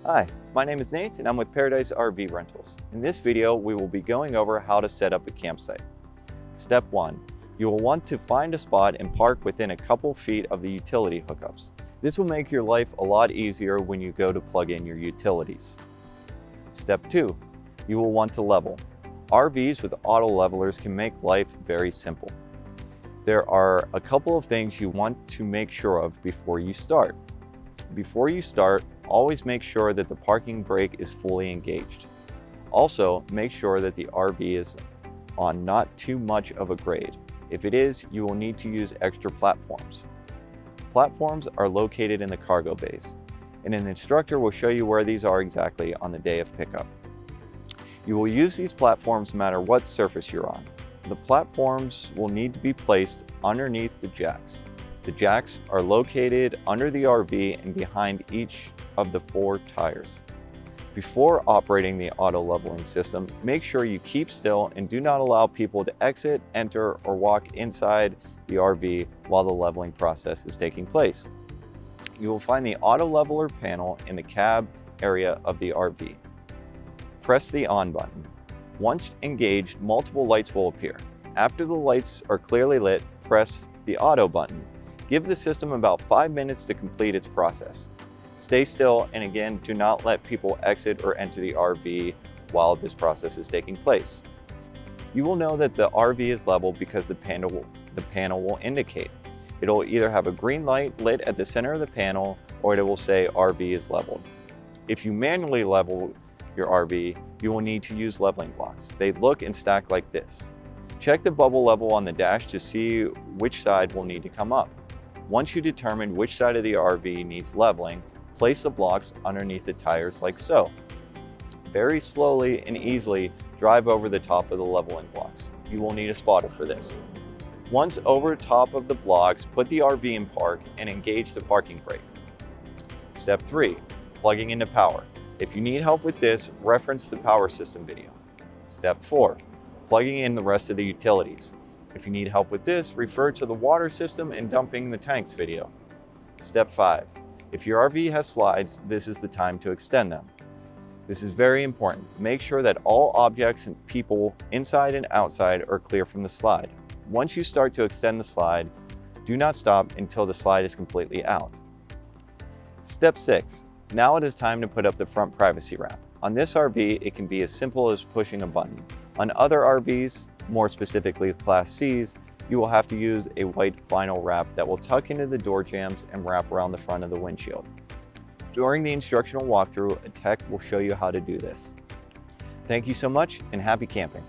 Hi, my name is Nate and I'm with Paradise RV Rentals. In this video, we will be going over how to set up a campsite. Step 1. You will want to find a spot and park within a couple feet of the utility hookups. This will make your life a lot easier when you go to plug in your utilities. Step 2. You will want to level. RVs with auto levelers can make life very simple. There are a couple of things you want to make sure of before you start. Before you start, always make sure that the parking brake is fully engaged. Also, make sure that the RV is on not too much of a grade. If it is, you will need to use extra platforms. Platforms are located in the cargo bays, and an instructor will show you where these are exactly on the day of pickup. You will use these platforms no matter what surface you're on. The platforms will need to be placed underneath the jacks. The jacks are located under the RV and behind each of the 4 tires. Before operating the auto leveling system, make sure you keep still and do not allow people to exit, enter, or walk inside the RV while the leveling process is taking place. You will find the auto leveler panel in the cab area of the RV. Press the on button. Once engaged, multiple lights will appear. After the lights are clearly lit, press the auto button. Give the system about 5 minutes to complete its process. Stay still, and again, do not let people exit or enter the RV while this process is taking place. You will know that the RV is level because the panel will indicate. It will either have a green light lit at the center of the panel, or it will say RV is leveled. If you manually level your RV, you will need to use leveling blocks. They look and stack like this. Check the bubble level on the dash to see which side will need to come up. Once you determine which side of the RV needs leveling, place the blocks underneath the tires like so. Very slowly and easily drive over the top of the leveling blocks. You will need a spotter for this. Once over top of the blocks, put the RV in park and engage the parking brake. Step 3. Plugging into power. If you need help with this, reference the power system video. Step 4. Plugging in the rest of the utilities. If you need help with this, refer to the water system and dumping the tanks video. Step 5. If your RV has slides, this is the time to extend them. This is very important. Make sure that all objects and people inside and outside are clear from the slide. Once you start to extend the slide, do not stop until the slide is completely out. Step 6. Now it is time to put up the front privacy wrap. On this RV, it can be as simple as pushing a button. On other RVs, more specifically Class Cs, you will have to use a white vinyl wrap that will tuck into the door jambs and wrap around the front of the windshield. During the instructional walkthrough, a tech will show you how to do this. Thank you so much and happy camping.